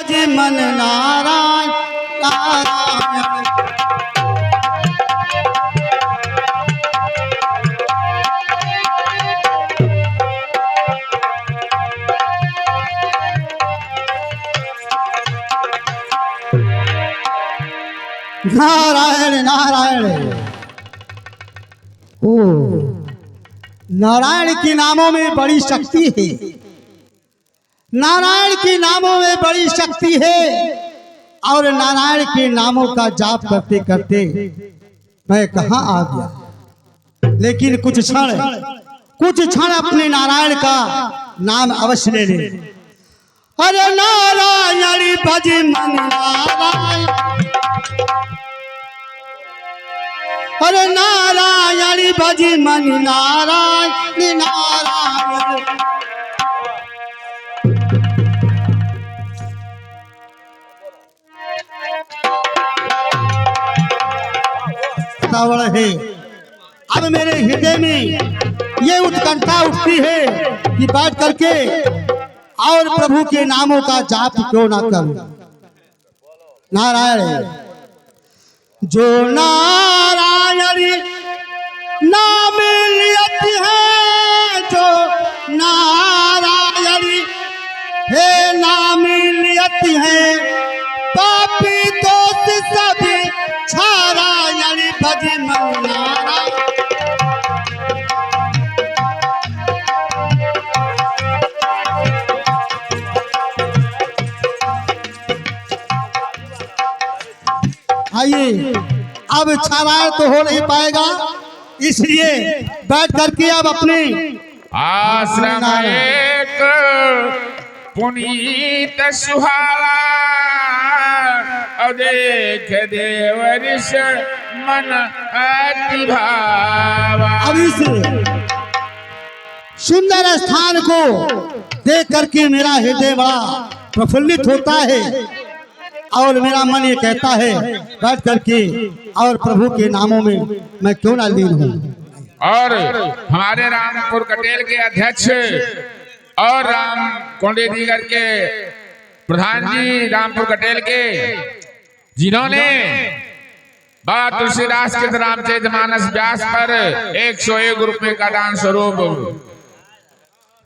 भज मन नारायण नारायण। नारायण नारायण। ओ नारायण के नामों में बड़ी शक्ति है, नारायण के नामों में बड़ी शक्ति है। और नारायण के नामों का जाप करते करते मैं कहाँ आ गया। लेकिन कुछ क्षण अपने नारायण का नाम अवश्य ले ले। अरे नारायण भज मन नारायण, अरे नारायण भज मन नारायण नारायण। है अब मेरे हृदय में ये उत्कंठा उठती है कि बैठ करके और प्रभु के नामों का जाप क्यों ना करूं। नारायण जो नारायण नाम लियत है, जो नारायण हे नाम लियत है, पापी दोष सब नारायण भज मन नारायण। आइए अब नारायण तो हो नहीं पाएगा, इसलिए बैठ करके अब अपने आश्रम एक पुनीत सुहारा, देख देवरिष मन अति भावा। अब इस सुंदर स्थान को देख करके मेरा हृदय बड़ा प्रफुल्लित होता है और मेरा मन ये कहता है बैठ करके और प्रभु के नामों में मैं क्यों ना लीन हूँ। और हमारे रामपुर कटेल के अध्यक्ष और राम कोंडे दीगर के प्रधान जी रामपुर कटेल के, जिन्होंने बाबा तुलसीदास के रामचरितमानस व्यास पर 101 रुपए का दान स्वरूप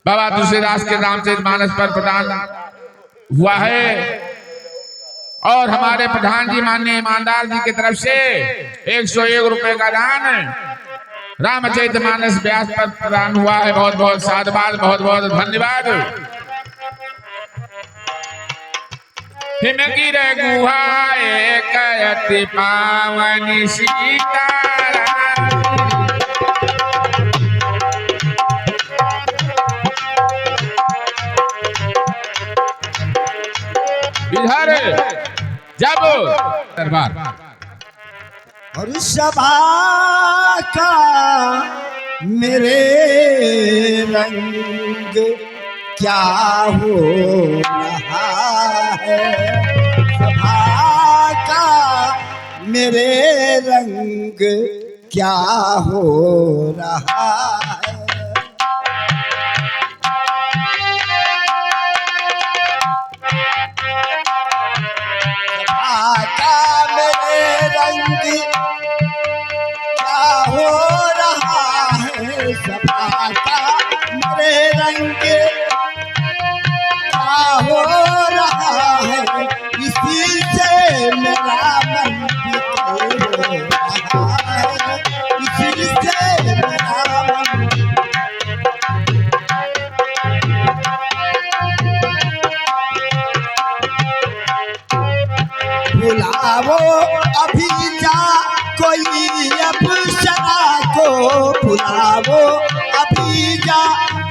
बाबा तुलसीदास के रामचरितमानस पर प्रदान हुआ है। और हमारे प्रधान जी माननीय ईमानदार जी की तरफ से 101 रुपए का दान रामचरितमानस व्यास पर प्रदान हुआ है। बहुत बहुत साधुवाद, बहुत बहुत धन्यवाद। हिमगिर गुहाए कयति पावनी सीतारा, इधर जब दरबार और सभा का मेरे रंग क्या हो रहा है, सभा का मेरे रंग क्या हो रहा है। सभा का मेरे रंग क्या हो रहा है, सभा का मेरे रंग हो रहा है, इसी से मेरा मन बिखर रहा है, इसी से मेरा मन। बुलावो अभी जा कोई अप्सरा को, बुलावो अभी जा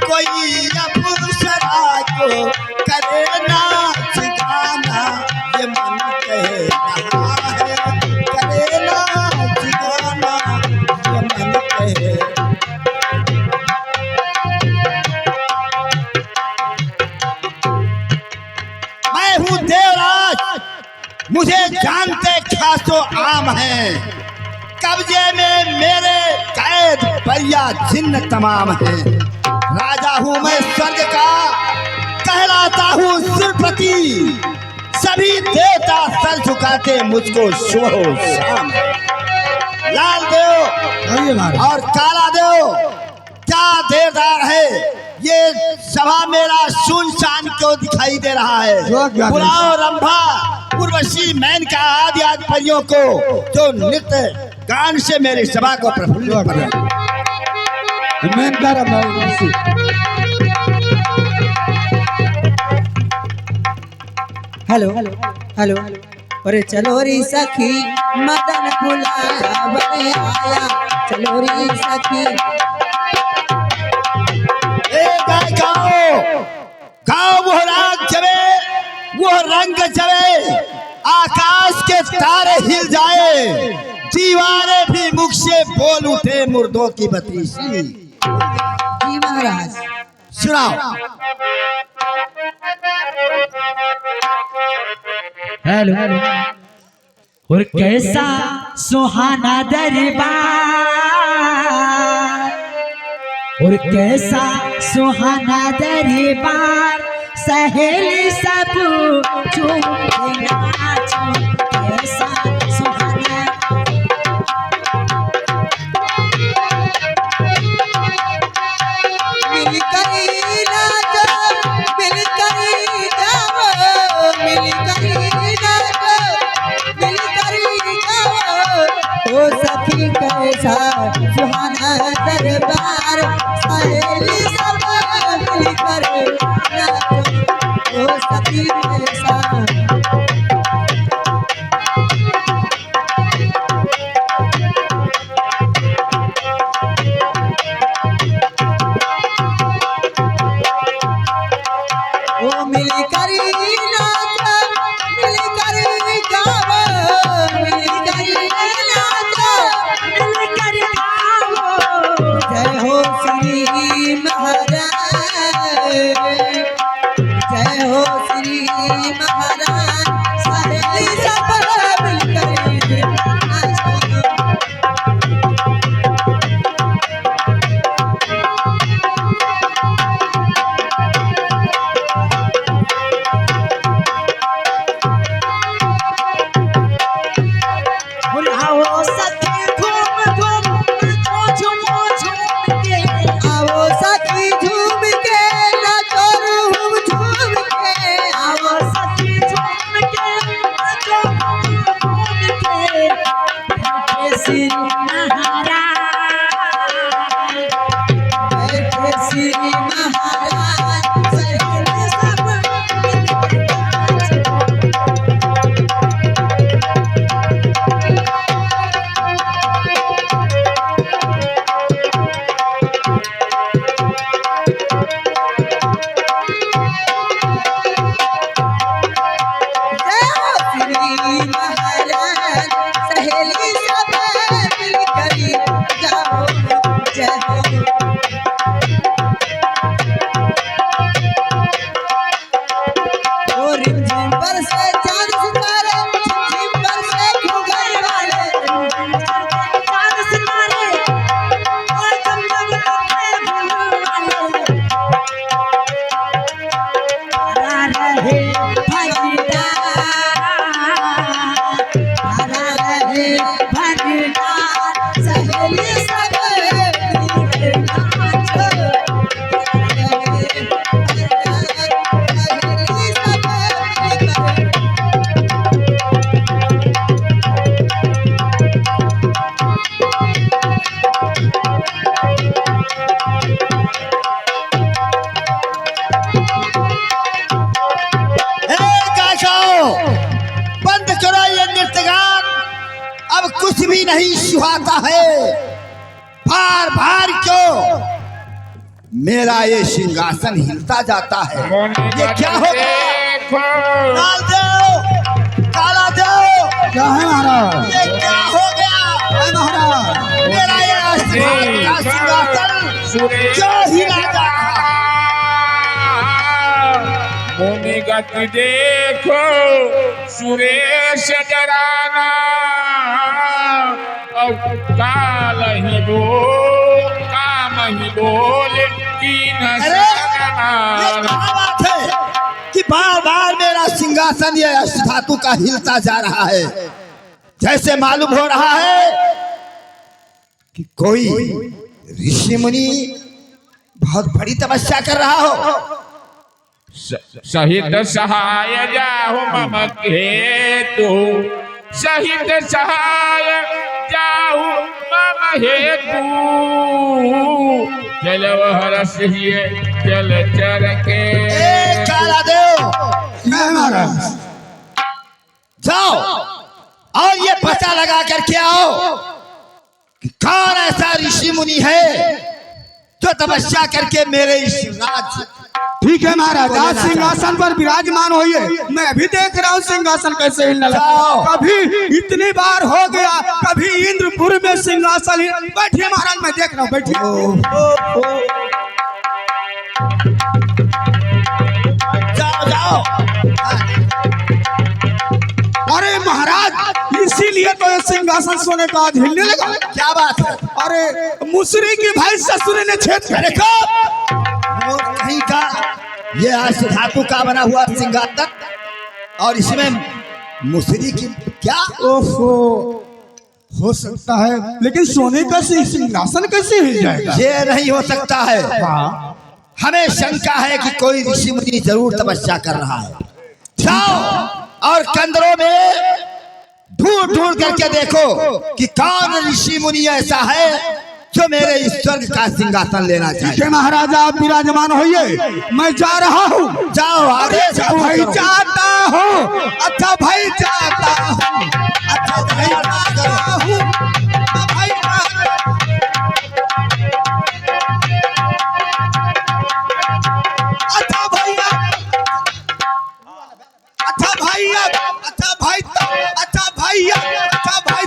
कोई अप्सरा को, करे नाच गाना ये मन कह रहा है, करे नाच गाना ये मन कह। मैं हूँ देवराज, मुझे जानते खासो आम है, कब्जे में मेरे कैद परिया जिन्न तमाम है। राजा हूँ मैं स्वर्ग का, कहलाता हूँ सुरपति, सभी देवता सर झुकाते मुझको सुबह शाम। लाल देव आइए महाराज। और काला देव, क्या देवदार है ये सभा मेरा सुनसान क्यों दिखाई दे रहा है? जो आज्ञा बुलाओ रंभा उर्वशी मेनका आदि आदि परियों को जो नृत्य गान से मेरी सभा को प्रफुल्लित करें। मेनका रंभा हेलो हेलो अरे चलो री सखी मदन बुलाया बने आया, चलो री सखी। गाओ गाओ वो राग जबे, वो रंग जबे, आकाश के तारे हिल जाए, दीवारे भी मुख से बोल उठे मुर्दों की बत्तीसी। जी महाराज सुनाओ। हेलो और कैसा सुहाना दरबार, और कैसा सुहाना दरबार, सहेली सब झूम के नाचो, कैसा सुहाना। मिलकर नाचो, मिलकर गाओ, मिलकर नाचो, मिलकर गाओ, ओ सखी कैसा सुहाना दरबार, सहेली सब मिलकर नाचो, ओ सखी कैसा। ओ मिलकर नाचो, मिलकर गाओ, मिलकर नाचो, मिलकर गाओ, जय हो श्री महाराज, जय हो श्री महाराज, सहेली सब मिलकर नाचो। आओ सखी घूम घूम झूम झूम के, आओ सखी झूम के नाचो झूम झूम के, आओ सखी झूम के नाचो झूम के, बैठे श्री महाराज, बैठे श्री महाराज, सहेली सब मिलकर नाचो। जय हो श्री महाराज, सहेली सब मिलकर गाओ, जय हो। ओ रिमझिम बरसे चांद सितारे, झिमझिम बरसे घूंघट वाले, चांद सितारे और झमझम बरसे घूंघट वाले, हरा रहे भगदार, हरा रहे भगदार, सहेली सब मिलकर नाचो, हरा रहे भगदार, सहेली सब मिलकर। गाओ बंद करो ये नृत्य गान, अब कुछ भी नहीं सुहाता है। भार भार क्यों मेरा ये सिंहासन हिलता जाता है? ये क्या हो गया? देखो लाल देव, काला देव, क्या है महाराज? ये क्या हो गया? है महाराज। मेरा ये सिंहासन क्यों हिला जा रहा है? मुनि गति देखो सुरेश डराना, और काल ही बोल काम ही बोल की अरे ये क्या बात है कि बार बार मेरा सिंहासन ये अष्ट धातु का हिलता जा रहा है। जैसे मालूम हो रहा है कि कोई ऋषि मुनि बहुत बड़ी तपस्या कर रहा हो। सहित सहाय जाहु मम हेतु, सहित सहाय जाहु मम हेतु, चलो हरस चल चर के। काला देव महाराज जाओ और ये पता लगा करके आओ कि कौन ऐसा ऋषि मुनि है जो तपस्या करके मेरे इस राज्य। ठीक है महाराज, आज सिंहासन पर विराजमान होइए। मैं भी देख रहा हूँ सिंहासन कैसे हिलने लगा। कभी इतनी बार हो गया, कभी इंद्रपुर में सिंहासन बैठिए महाराज, मैं देख रहा हूँ, बैठिए। जाओ जाओ। अरे महाराज, इसीलिए तो ये सिंहासन सोने का आज हिलने लगा। क्या बात है? अरे मुसरी की भाई ससुर ने छेद करे को कहीं का ये अष्ट धातु का बना हुआ सिंहासन और इसमें मुसरी की क्या? ओहो, हो सकता है, लेकिन सोने का सिंहासन कैसे हिल जाएगा? ये नहीं हो सकता है। हमें शंका है कि कोई ऋषि मुनि जरूर तपस्या कर रहा है। जाओ और कंदरों में ढूंढ ढूंढ करके देखो कि कौन ऋषि मुनि ऐसा है जो मेरे इस स्वर्ग का सिंहासन लेना चाहिए। महाराजा आप विराजमान होइए, मैं जा रहा हूँ। जाओ आगे जाओ। भाई जाता हूँ, अच्छा भाई जाता हूँ, अच्छा भाई जाता हूँ, भाई अच्छा भैया, अच्छा भैया, अच्छा भाई, अच्छा भैया, अच्छा भाई।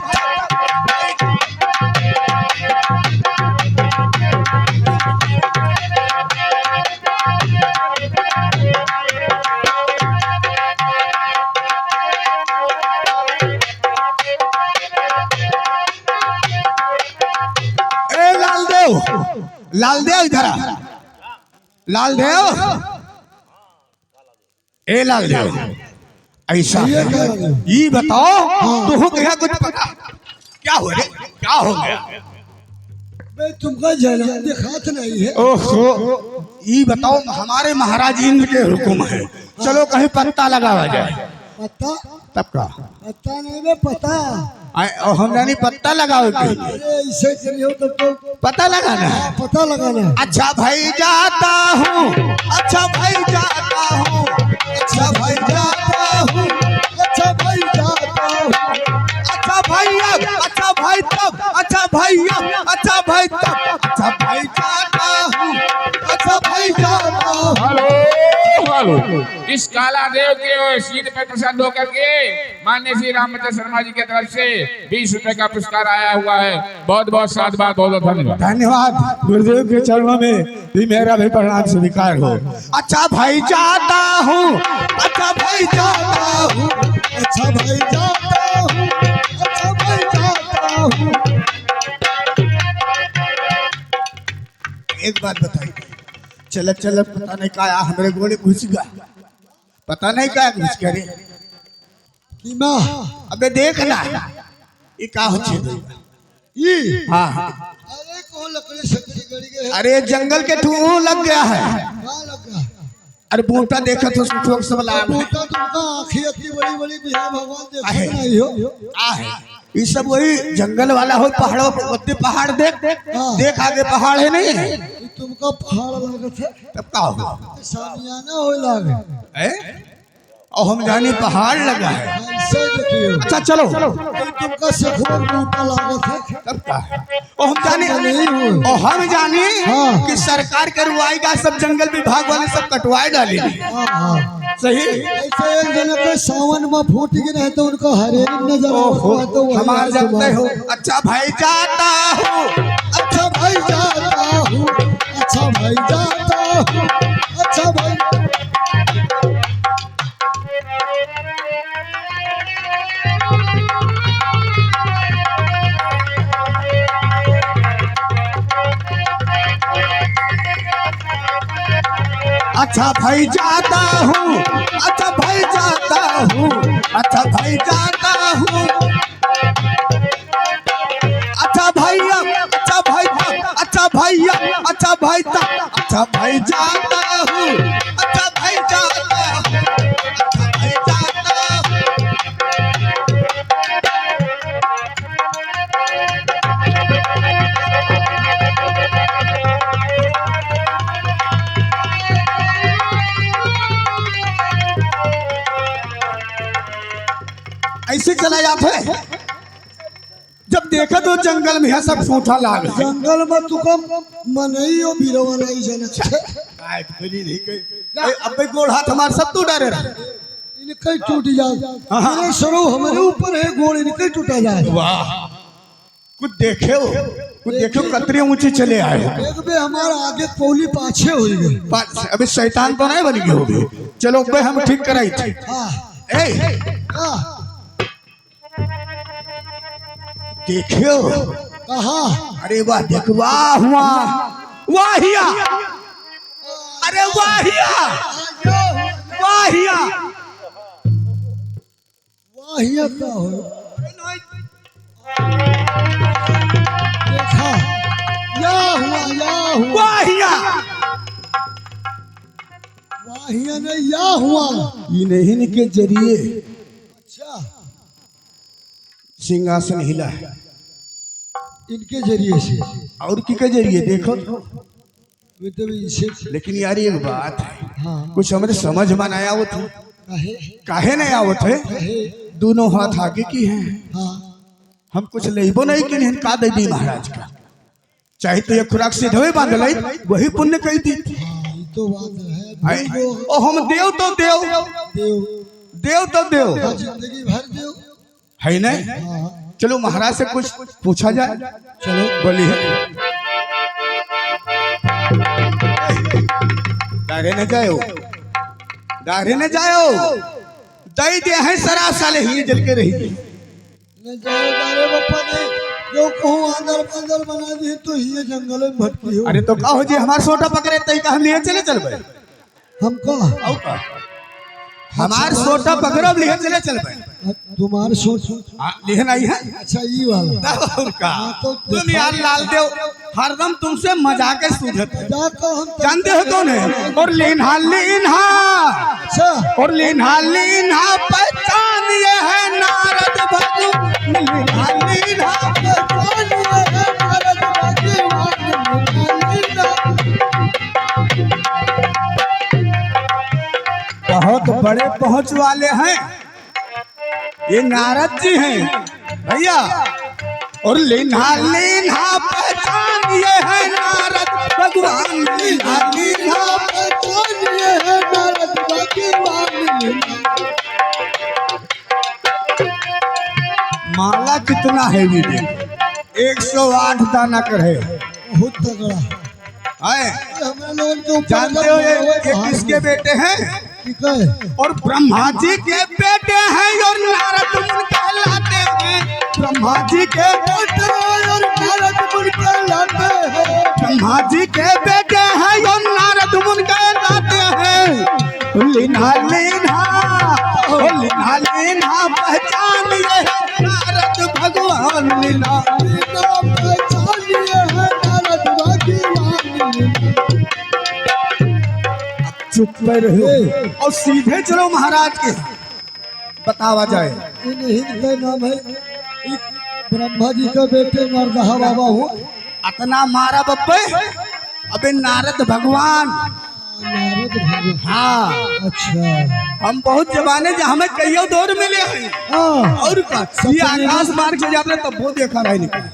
लालदेव इधर आ। लालदेव, ए लालदेव, ऐसा ये बताओ तो हो गया कुछ पता? क्या हो रे, क्या हो गया? मैं तुमका जना दिखात नहीं है। ओहो, ये बताओ, हमारे महाराज इंद्र के हुक्म है, चलो कहीं पत्ता लगावा जाए। पता तब का पता नहीं बे, पता हम जानी पत्ता लगाओ की। अरे ऐसे करियो तो पता लगाना है। पता लगाना। अच्छा भाई जाता हूँ, अच्छा भाई जाता हूँ, अच्छा भाई जाता हूँ, अच्छा भाई जाता हूँ, अच्छा भाई अब, अच्छा भाई तब, अच्छा भाई अब, अच्छा भाई तब, अच्छा भाई जाता हूँ, अच्छा भाई जाता हूँ। हेलो हेलो, इस काला देव के शीट पर प्रसन्न होकर के माननीय श्री रामचंद्र शर्मा जी की तरफ से 20 रुपए का पुरस्कार आया हुआ है। बहुत बहुत साधुवाद, बहुत बहुत धन्यवाद। धन्यवाद। गुरुदेव के चरणों में भी मेरा भी प्रणाम स्वीकार हो। अच्छा भाई जाता हूँ, अच्छा भाई जाता हूँ, अच्छा भाई जाता हूँ, अच्छा भाई जाता हूँ। एक बात बताइए, चलत चलत पता नहीं क्या हमारे गोले घुस गया, पता नहीं क्या घुस गया रे। कि माँ अबे देखना ये क्या हो छे। ये हाँ, अरे कौन लकड़ी सकड़ी गड़ी गए? अरे जंगल के ठूह लग गया है। कहाँ लगा? अरे बूटा देखा तो ठोक सब लाभ है। बूटा तुमका आँखें इतनी बड़ी बड़ी बिहार भगवान आहे। देखो नहीं हो। आ है ये सब वही जंगल वाला हो, पहाड़ों पे होते पहाड़ देख देख आगे पहाड़ है नहीं है? ये तुमका पहाड़ लागत है, तब क्या होगा? सामियाना हो लागे। है? और हम जाने पहाड़ लगा है। ऐसे देखियो। अच्छा चलो, ये तुमका सखुआ बूटा लागत है। तब क्या है? और हम जाने, और हम जाने हाँ। कि सरकार करवाएगा, सब जंगल विभाग वाले सब कटवाए डालेंगे। हाँ हाँ। सही। ऐसे एक जन के सावन में फूट गिरे तो उनको हरेन नजर ओहो, आता है, तो वही हमार है जानते तुम्हारा। हो। अच्छा भाई जाता हूँ, अच्छा भाई जाता हूँ, अच्छा भाई जाता हूँ, अच्छा भाई। अच्छा भाई जाता हूँ, अच्छा भाई जाता हूँ, अच्छा भाई जाता हूँ, अच्छा भैया, अच्छा भाई, अच्छा भैया, अच्छा भाई, अच्छा भाई जाता हूँ, अच्छा भाई जाता हूँ, अच्छा भाई जाता हूँ। ऐसे चला जाते जब देखा तो जंगल में है सब सूठा लाग जंगल में तुका मनई और बीरवा नहीं जाना अब भाई गोड़ हाथ हमारे सब तो डरे रहे। इनके टूट जाए मेरे सरो हमारे ऊपर है गोड़ इनके टूटा जाए वाह कुछ देखे हो, कुछ देखे हो, कतरे ऊंचे चले आए हो। एक बे हमारा आगे पौली पाछे हो गई। अभी शैतान तो नहीं बन गए होगे। चलो भाई हम ठीक कराई थी। हाँ ए हाँ देखियो कहा अरे वाह देख वाह हुआ वाहिया, अरे वाहिया वाहिया वाहिया का हो देखा या हुआ वाहिया वाहिया ने या हुआ इन्हीं के जरिए अच्छा सिंहासन हिला है। इनके जरिए से और की के जरिए देखो मतलब इनसे लेकिन यार एक बात है हाँ कुछ हमारे समझ में नहीं आवत है। कहे काहे नहीं आवत है? कहे दोनों हाथ आगे की हैं। हाँ हम कुछ लेबो नहीं कि नहीं का दे दी महाराज का, चाहे तो ये खुराक से धवे बांध लाई वही पुण्य कही दी। हाँ ये तो बात है ओ हम देव तो देव, देव देव तो देव हाँ, जिंदगी भर देव है नहीं। हाँ चलो महाराज से कुछ पूछा जाए। चलो बोलिए दारे न जाओ, दारे न जाओ, दई दे है सरा साले ही जल के रही। न जाए दारे बप्पा ने जो कहूँ अंदर अंदर बना दी तो ये जंगल में भटकी हो। अरे तो कहो जी हमार सोटा पकड़े तई का हम लिए चले चल भाई। हम कहा औ का हमार सोटा पकड़ो लिए चले चल भाई। तुम्हारे सोच लिए नहीं है अच्छा ये वाला और का हाँ, तो तुम यार लाल देव हरदम तुमसे मजाक सूझत है। जाकर हम जानते हो कौन है? और लीन्हा लीन्हा अच्छा और लीन्हा लीन्हा पहचान ये है नारद भगु लीन्हा लीन्हा बहुत बड़े पहुंच वाले हैं ये नारद जी हैं भैया। और लीन्हा लीन्हा पहचान ये है नारद भगवान लीन्हा लीन्हा माला कितना है वीडियो 108 दाना कर है बहुत तगड़ा आए। हमें लोगों के ऊपर जानते हो ये किसके बेटे हैं? ठीक है और ब्रह्मा जी के बेटे हैं और नारद मुनि कहलाते हैं। ब्रह्मा जी के बेटे और नारद मुनि कहलाते हैं। ब्रह्मा जी के बेटे हैं और नारद मुनि कहलाते हैं। लीन्हा लीन्हा लीन्हा लीन्हा पहचान ये है नारद भगवान लीन्हा पहचान लिए है नारद भगवान। चुप में रहो और सीधे चलो महाराज के बतावा जाए। इनका नाम है एक ब्रह्मा जी का बेटे नरदहा बाबा हूँ। अतना मारा बब्बे अबे नारद भगवान। नारद भगवान हाँ अच्छा हम बहुत जमाने जो हमें कईयों दौर मिले हैं। हाँ और का ये आकाश मार्ग से जाते तब वो देखा रहे निकला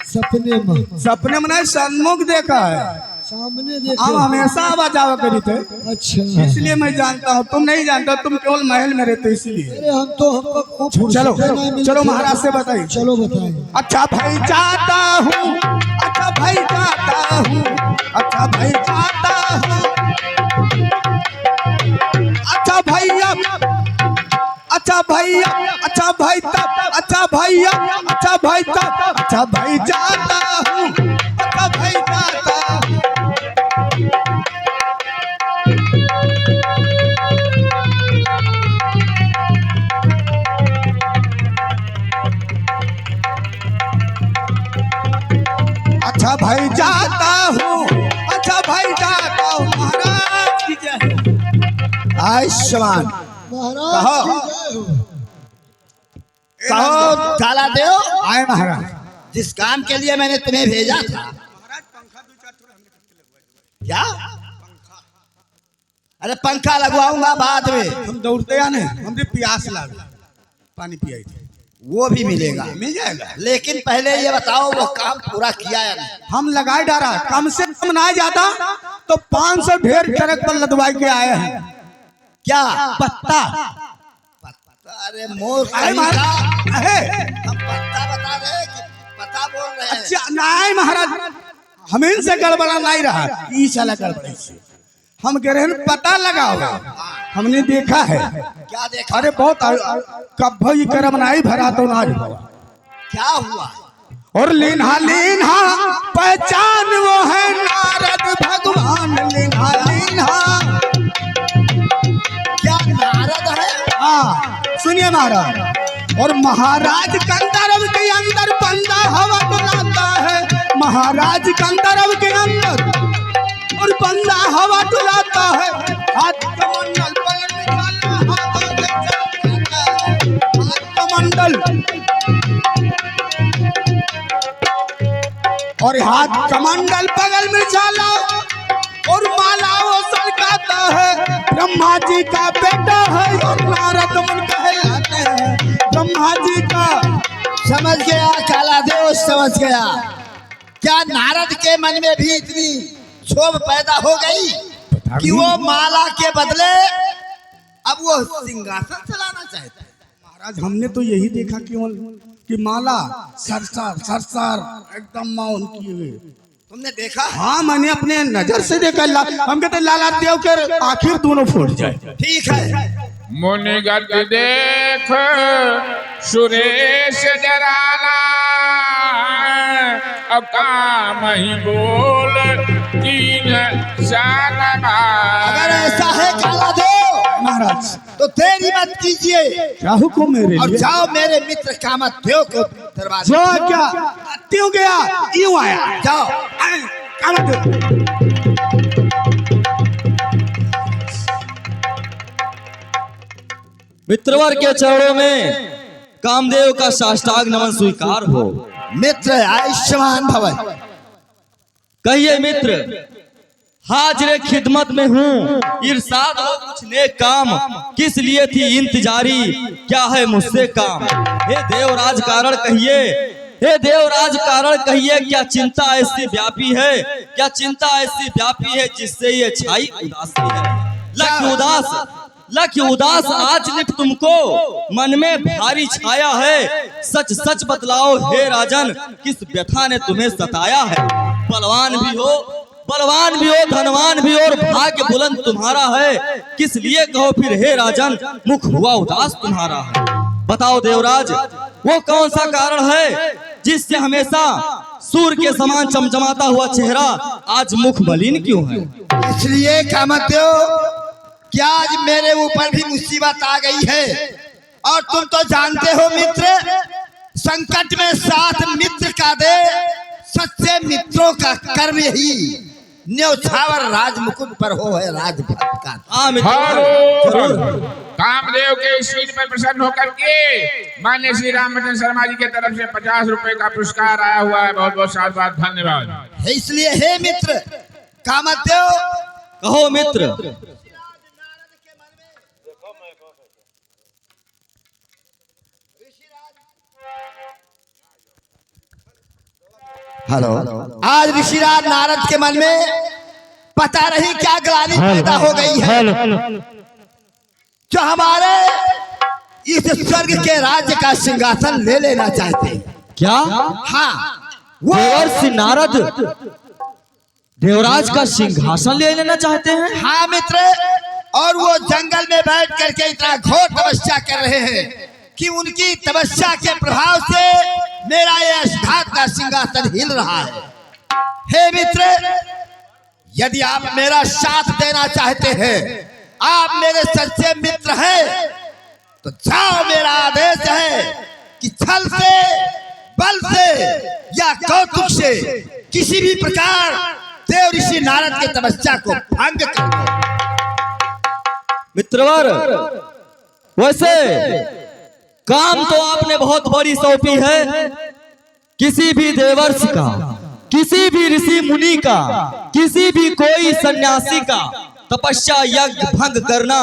सपने में सपने में नहीं सन्मुख देखा है। सामने हम देखो हमेशा आवाज आवा करी थे अच्छा इसलिए मैं जानता हूँ, तुम नहीं जानता, तुम केवल महल में रहते इसलिए। अरे हम तो हमको चलो फुर्सत नहीं मिलती। चलो महाराज से बताइए। चलो बताइए अच्छा भाई जाता हूँ, अच्छा भाई जाता हूँ, अच्छा भाई जाता हूँ, अच्छा भैया, अच्छा भैया, अच्छा भाई तब, अच्छा भैया, अच्छा भाई तब, अच्छा भाई जाता हूँ, अच्छा भाई जाता हूँ। अच्छा भाई जाता हूँ, अच्छा भाई जाता हूँ, महाराज की जय। आयुष्मान महाराज कहो। की जय हो। कहो काला देव, आए महाराज। जिस काम के लिए मैंने तुम्हें भेजा था। क्या? अरे पंखा लगवाऊंगा बाद में, हम दौड़ते आने, हमने प्यास लगी, पानी पियाई थी। वो भी मिलेगा। मिल जाएगा। लेकिन पहले ये बताओ वो काम पूरा किया या नहीं? हम लगाए डारा, कम से कम ना जाता तो 500 ढेर ट्रक पर लदवा के आए हैं। क्या? पत्ता। अरे मोर अरे महाराज, हम पत्ता बता रहे हैं कि पता बोल रहे हैं? अच्छा नहीं महाराज, हम इनसे गड़बड़ा नहीं रहा, ई साला गड़बड़ी से हम कह रहे हैं पता लगाओ। हमने देखा है। क्या देखा? अरे बहुत कभी करम नहीं भरा तो ना क्या हुआ? और लीन्हा लीन्हा पहचान वो है नारद भगवान, लीन्हा लीन्हा। क्या नारद है? हाँ सुनिए महाराज। और महाराज कंदरव के अंदर बंदा हवा डुलाता है, महाराज कंदरव के अंदर और बंदा हवा डुलाता है। हाथ कमंडल बगल में डाला, हाथ कमंडल और हाथ कमंडल बगल में डाला और माला वो सरकाता है। ब्रह्मा जी का बेटा है और नारद मन कहलाते हैं, ब्रह्मा जी का। समझ गया काला देव, समझ गया। क्या नारद के मन में भी इतनी क्षोभ पैदा हो गई कि वो माला के बदले अब वो सिंहासन चलाना चाहता है? महाराज हमने तो यही देखा कि माला सरसार सरसार एकदम मौन किए हुए। तुमने देखा? हाँ मैंने अपने नजर से देखा। हम कहते लाला देव के आखिर दोनों फूट जाए। ठीक है। मुनिगत देख सुरेश डराना, अब काम ही बोल तीन शान। अगर ऐसा है काला देव महाराज तो देरी मत कीजिए क्या हुक्म मेरे और लिए? जाओ मेरे मित्र कामदेव को दरवाजे। जो क्या क्यों गया यूं आया? जाओ। मित्रवर के चरणों में कामदेव का साष्टांग नमन स्वीकार हो। मित्र आयुष्मान भवन। कहिए मित्र, हाजिर खिदमत में हूँ, इरशाद हो कुछ नेक काम, किस लिए थी इंतजारी, क्या है मुझसे काम। हे देवराज कारण कहिए, हे देवराज कारण कहिए, क्या चिंता ऐसी व्यापी है, क्या चिंता ऐसी व्यापी है जिससे ये छाई उदासी है। लख उदास आज नित तुमको मन में भारी छाया है। सच सच बतलाओ हे राजन, किस व्यथा ने तुम्हें सताया है। बलवान भी हो धनवान भी और भाग्य बुलंद तुम्हारा है, किस लिए कहो फिर हे राजन मुख हुआ उदास तुम्हारा है। बताओ देवराज, वो कौन सा कारण है जिससे हमेशा सूर्य के समान चमचमाता हुआ चेहरा आज मुख मलिन क्यों है। इसलिए कामदेव क्या आज मेरे ऊपर भी मुसीबत आ गई है। और तुम तो जानते हो मित्र, संकट में साथ मित्र का दे, सच्चे मित्रों का कर्म ही न्यौछावर राजमुकुट पर हो है राजभक्त का। हाँ मित्र, कामदेव के इस सीट पर प्रसन्न होकर के माननीय श्री रामचंद्र शर्मा जी के तरफ से 50 रुपए का पुरस्कार आया हुआ है। बहुत बहुत साधुवाद, धन्यवाद। इसलिए हे मित्र कामदेव, कहो मित्र। हेलो। आज ऋषिराज नारद के मन में पता नहीं क्या ग्लानि पैदा हो गई है, जो हमारे इस स्वर्ग के राज्य का सिंहासन ले लेना चाहते हैं। क्या? हाँ, वो देवर्षि नारद देवराज का सिंहासन ले लेना चाहते हैं? हाँ मित्र, और वो जंगल में बैठ करके इतना घोर तपस्या कर रहे हैं कि उनकी तपस्या के प्रभाव से मेरा ये अष्टाद का सिंहासन हिल रहा है। हे मित्र, यदि आप मेरा साथ देना चाहते हैं, आप मेरे सच्चे मित्र हैं, तो जाओ। मेरा आदेश है कि छल से, बल से या कौतुक से किसी भी प्रकार देव ऋषि नारद की तपस्या को भंग कर दो। मित्रवर, वैसे काम तो आपने बहुत बड़ी सौंपी है। किसी भी देवर्षि का, किसी भी ऋषि मुनि का, किसी भी कोई सन्यासी का तपस्या यज्ञ भंग करना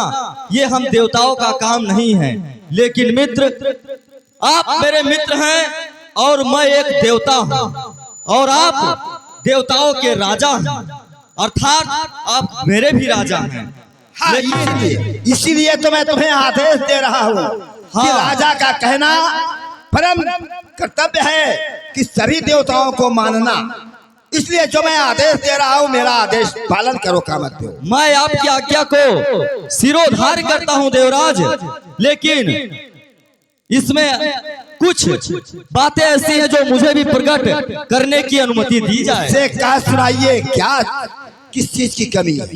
ये हम देवताओं का काम नहीं है। लेकिन मित्र, आप मेरे मित्र हैं और मैं एक देवता हूं और आप देवताओं के राजा हैं, अर्थात आप मेरे भी राजा हैं। हाँ, इसीलिए तो मैं तुम्हें आदेश दे रहा हूँ कि राजा का कहना परम कर्तव्य है कि सभी देवताओं को मानना। इसलिए जो मैं आदेश दे रहा हूँ, मेरा आदेश पालन करो कामदेव। मैं आपकी आज्ञा को सिरोधार्य करता हूँ देवराज, लेकिन इसमें कुछ बातें ऐसी हैं जो मुझे भी प्रकट करने की अनुमति दी जाए। से कहा सुनाइए, क्या किस चीज की कमी है?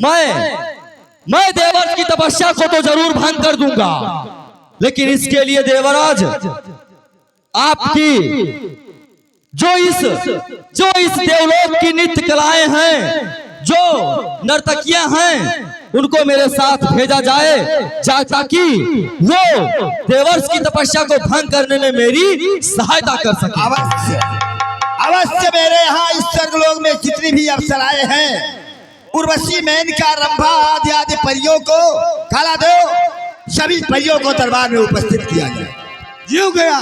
मैं देवर की तपस्या को तो जरूर भंग कर दूंगा, लेकिन इसके लिए देवराज आपकी जो इस देवलोक की नित्य कलाएं हैं, जो नर्तकियां हैं, उनको मेरे साथ भेजा जाए ताकि वो देवर्ष की तपस्या को भंग करने में मेरी सहायता कर सके। अवश्य अवश्य। मेरे यहाँ इस स्वर्गलोक में जितनी भी अप्सराएं हैं, उर्वशी, मेनका, रंभा आदि आदि परियों को काला दो, सभी परियों को दरबार में उपस्थित किया जाए। जीव गया।